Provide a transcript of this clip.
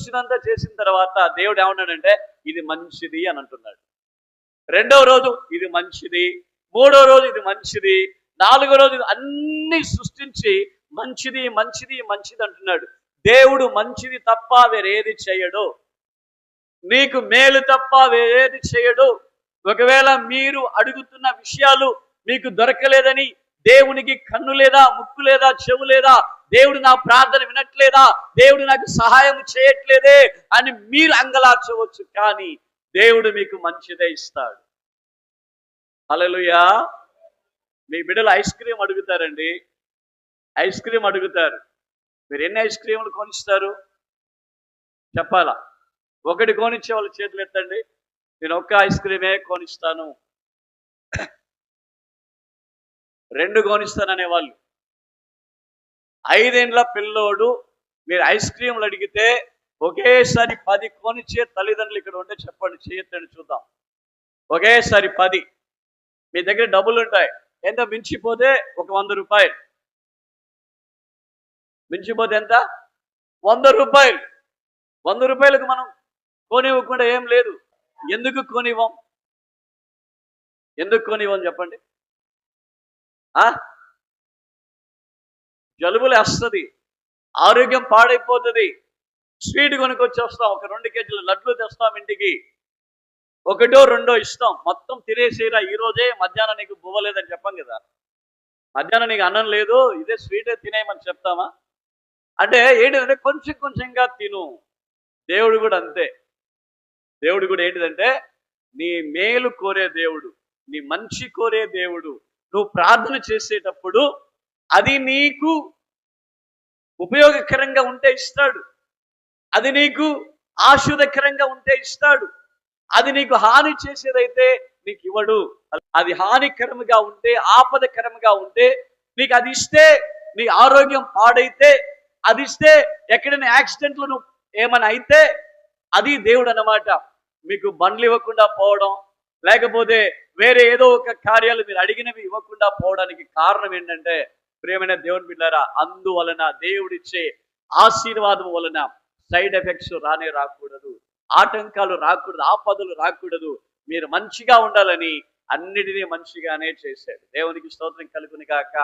చూసినంత చేసిన తర్వాత దేవుడు ఏమన్నాడంటే ఇది మంచిది అని అంటున్నాడు. రెండవ రోజు ఇది మంచిది, మూడో రోజు ఇది మంచిది, నాలుగో రోజు అన్ని సృష్టించి మంచిది మంచిది మంచిది అంటున్నాడు. దేవుడు మంచిది తప్ప వేరేది చేయడు. నీకు మేలు తప్ప వేరేది చేయడు. ఒకవేళ మీరు అడుగుతున్న విషయాలు మీకు దొరకలేదని, దేవునికి కన్ను లేదా, ముక్కు లేదా, చెవు లేదా, దేవుడు నా ప్రార్థన వినట్లేదా, దేవుడు నాకు సహాయం చేయట్లేదే అని మీరు అంగలార్చవచ్చు, కానీ దేవుడు మీకు మంచిదే ఇస్తాడు. హల్లెలూయా. మీ బిడ్డలు ఐస్ క్రీమ్ అడుగుతారండి, ఐస్ క్రీమ్ అడుగుతారు. మీరు ఎన్ని ఐస్ క్రీములు కొనిస్తారు చెప్పాలా? ఒకటి కొనిచ్చే వాళ్ళు చేతులు ఎత్తండి. నేను ఒక్క ఐస్ క్రీమే కొనిస్తాను, 2 కొనిస్తాననే వాళ్ళు. 5 ఏండ్ల పిల్లోడు మీరు ఐస్ క్రీములు అడిగితే ఒకేసారి 10 కొనిచ్చే తల్లిదండ్రులు ఇక్కడ ఉంటే చెప్పండి, చేయొద్దండి చూద్దాం. ఒకేసారి 10. మీ దగ్గర డబ్బులు ఉంటాయి, ఎంత మించిపోతే ఒక 100 రూపాయలు, మించిపోతే ఎంత? 100 రూపాయలు. 100 రూపాయలకు మనం కొనివ్వకుండా ఏం లేదు. ఎందుకు కొనివ్వం? ఎందుకు కొనివ్వం చెప్పండి? జలుబులు వేస్తుంది, ఆరోగ్యం పాడైపోతుంది. స్వీట్ కొనుక్కొచ్చేస్తాం, ఒక 2 కేజీల లడ్లు తెస్తాం ఇంటికి, 1 2 ఇస్తాం, మొత్తం తినేసేరా ఈరోజే, మధ్యాహ్నం నీకు బువ్వలేదని చెప్పాం కదా, మధ్యాహ్నం నీకు అన్నం లేదు, ఇదే స్వీటే తినేయమని చెప్తామా? అంటే ఏంటిదంటే కొంచెం కొంచెంగా తిను. దేవుడు కూడా అంతే. దేవుడు కూడా ఏంటిదంటే నీ మేలు కోరే దేవుడు, నీ మంచి కోరే దేవుడు. నువ్వు ప్రార్థన చేసేటప్పుడు అది నీకు ఉపయోగకరంగా ఉంటే ఇస్తాడు, అది నీకు ఆశీర్వదకరంగా ఉంటే ఇస్తాడు. అది నీకు హాని చేసేదైతే నీకు ఇవ్వడు. అది హానికరంగా ఉంటే, ఆపదకరంగా ఉంటే నీకు అది ఇస్తే, నీ ఆరోగ్యం పాడైతే అది ఇస్తే, ఎక్కడైనా యాక్సిడెంట్లు నువ్వు ఏమైనా అయితే అది దేవుడు అన్నమాట. మీకు బండ్లు ఇవ్వకుండా పోవడం, లేకపోతే వేరే ఏదో ఒక కార్యాలు మీరు అడిగినవి ఇవ్వకుండా పోవడానికి కారణం ఏంటంటే, ప్రియమైన దేవుని బిడ్డలారా, అందువలన దేవుడిచ్చే ఆశీర్వాదం వలన సైడ్ ఎఫెక్ట్స్ రాకూడదు, ఆటంకాలు రాకూడదు, ఆపదలు రాకూడదు. మీరు మంచిగా ఉండాలని అన్నిటినీ మంచిగానే చేశాడు. దేవునికి స్తోత్రం కలుగును గాక.